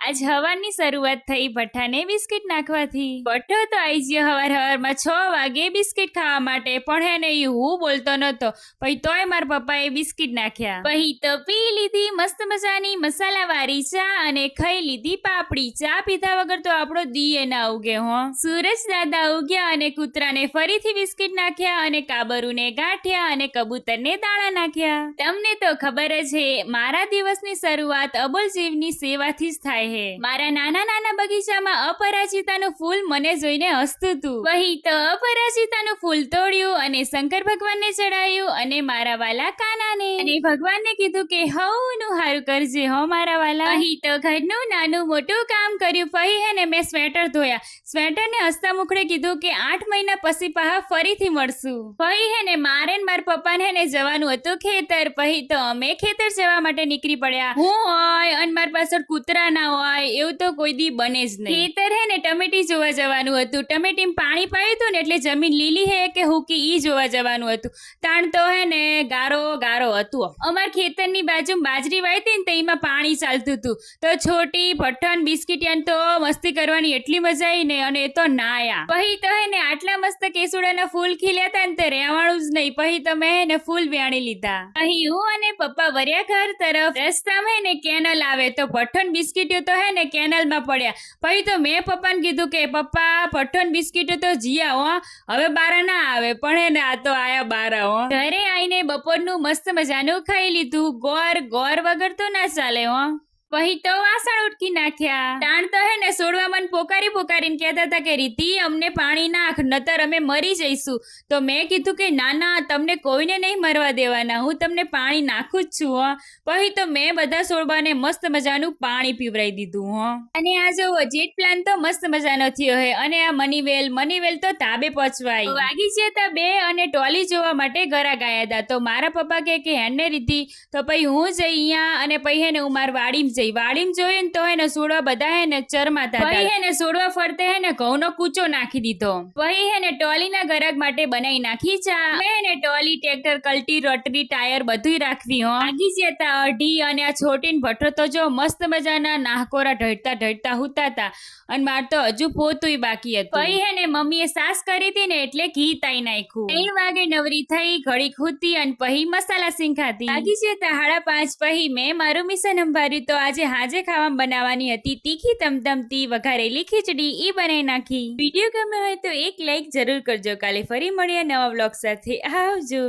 આજ હવારની શરૂઆત થઈ ભઠ્ઠાને બિસ્કિટ નાખવાથી. ભઠ્ઠો તો આઈ ગયો હવારમાં 6 વાગે બિસ્કિટ ખાવા માટે, પણ હે ને ઈ હું બોલતો નતો. પછી તોય મારા પપ્પાએ બિસ્કિટ નાખ્યા. પછી તો પી લીધી મસ્ત મજાની મસાલાવાળી ચા અને ખાઈ લીધી પાપડી. ચા પીધા વગર તો આપણો દીએ ના ઉગે હો. સૂરજ દાદા ઉગ્યા અને કૂતરાને ફરીથી બિસ્કિટ નાખ્યા અને કાબરુને ગાંઠ્યા અને કબૂતરને દાણા નાખ્યા. તમને તો ખબર જ છે મારા દિવસની શરૂઆત અબોલજીવની સેવાથી જ થાય. મારા નાના નાના બગીચામાં અપરાજિતાનું ફૂલ મને જોઈને હસતું હતું. વહી તો અપરાજિતાનું ફૂલ તોડ્યું અને શંકર ભગવાનને ચડાયું અને મારા વાલા કાનાને, અને ભગવાનને કીધું કે હવનું હારું કરજે હો મારા વાલા. વહી તો ઘરનું નાનું મોટું કામ કર્યું. વહી હે ને મેં સ્વેટર ધોયા. સ્વેટરને હસતા મુખડે કીધું કે 8 મહિના પછી પાહા ફરીથી મળશું. વહી હે ને મારે ને મારા પપ્પાને હે ને જવાનું હતું ખેતર. વહી તો અમે ખેતર જવા માટે નીકળી પડ્યા. હું હોય અને મારા પાછળ કૂતરા ના હોય એવું તો કોઈ દી બને જ નહીં. ખેતર હે ને ટમેટી જોવા જવાનું હતું. ટમેટીમાં પાણી પાયું હતું ને એટલે જમીન લીલી હે કે હુકી ઈ જોવા જવાનું હતું. તાણ તો હે ને ગારો ગારો હતું. અમાર ખેતરની બાજુ બાજરી વાયતી ને તો એમાં પાણી ચાલતું હતું. તો છોટી ભઠ્ઠન બિસ્કિટિયાન તો મસ્તી કરવાની એટલી મજા આવી ને, અને એ તો નાયા. પછી તો હે ને આટલા મસ્ત કેસુડાના ફૂલ ખીલ્યા હતા ને તે રહેવાનું જ નહીં. પછી તો મેં હે ને ફૂલ વ્યાણી લીધા. અહીં હું અને પપ્પા વર્યા ઘર તરફ. રસ્તામાં હે ને કેનલ આવે તો ભઠ્ઠન બિસ્કિટો તો હે ને કેનલમાં પડ્યા. પછી તો મેં પપ્પાને કીધું કે પપ્પા ભઠ્ઠન બિસ્કિટો તો જીયા હો, હવે બારા ના આવે. પણ હે ને આ તો આયા બારા હો. ઘરે આવીને બપોરનું મસ્ત મજાનું ખાઈ લીધું. ગોર વગર તો ના ચાલે હો. પછી તો વાસણ ઉટકી નાખ્યા. તાણ તો હે ને સોડવા મન પોકારીને કહેતા હતા કે રીતિ અમને પાણી નાખ નતર અમે મરી જઈશું. તો મેં કીધું કે ના ના તમને કોઈને નહીં મરવા દેવાના, હું તમને પાણી નાખું જ છું હો. પછી તો મેં બધા સોડવાને મસ્ત મજાનું પાણી પીવરાઈ દીધું હો. અને આ જોવો જેટ પ્લાન તો મસ્ત મજાનો થયો હે. અને આ મનીવેલ તો તાબે પહોંચવાય. વાગી ગયા હતા 2 અને ટોલી જોવા માટે ગરા ગયા હતા. તો મારા પપ્પા કે હેને રીતિ તો પછી હું જઈ અહીંયા અને પછી હે ને હું માર વાડીમાં વાડીમ જોયું તો હે ને સોડવા બધા હે ને ચરમાતા હતા. પછી હે ને સોડવા ફરતે હે ને ઘઉંનો કૂચો નાખી દીધો. પછી હે ને ટોલીના ગરાક માટે બનાવી નાખી ચા. મેં હે ને ટોલી ટ્રેક્ટર કલ્ટી રોટરી ટાયર બધુંય રાખવી હો. આગી જતા અઢી અને આ છોટીન ભઠ્ઠો તો જો મસ્ત મજાના નાહકોરા ઢળતા હુતાતા. અને માર તો હજુ પોતુંય બાકી હતું. પછી હે ને મમ્મીએ સાસ કરી હતી ને એટલે ઘી તાઈ નાખ્યું. 3 વાગે નવરી થઈ, ઘડી ખૂતી અને પછી મસાલા શીંખાતી. આગી જતા 5:30 પછી મેં મારું મિશન સંભાળ્યું. તો આજે હાજે ખાવામાં બનાવવાની હતી તીખી તમતમતી વઘારેલી ખીચડી. ઈ બનાવી નાખી. વિડીયો ગમ્યો હોય તો એક લાઈક જરૂર કરજો. કાલે ફરી મળીએ નવા વ્લોગ સાથે. આવજો.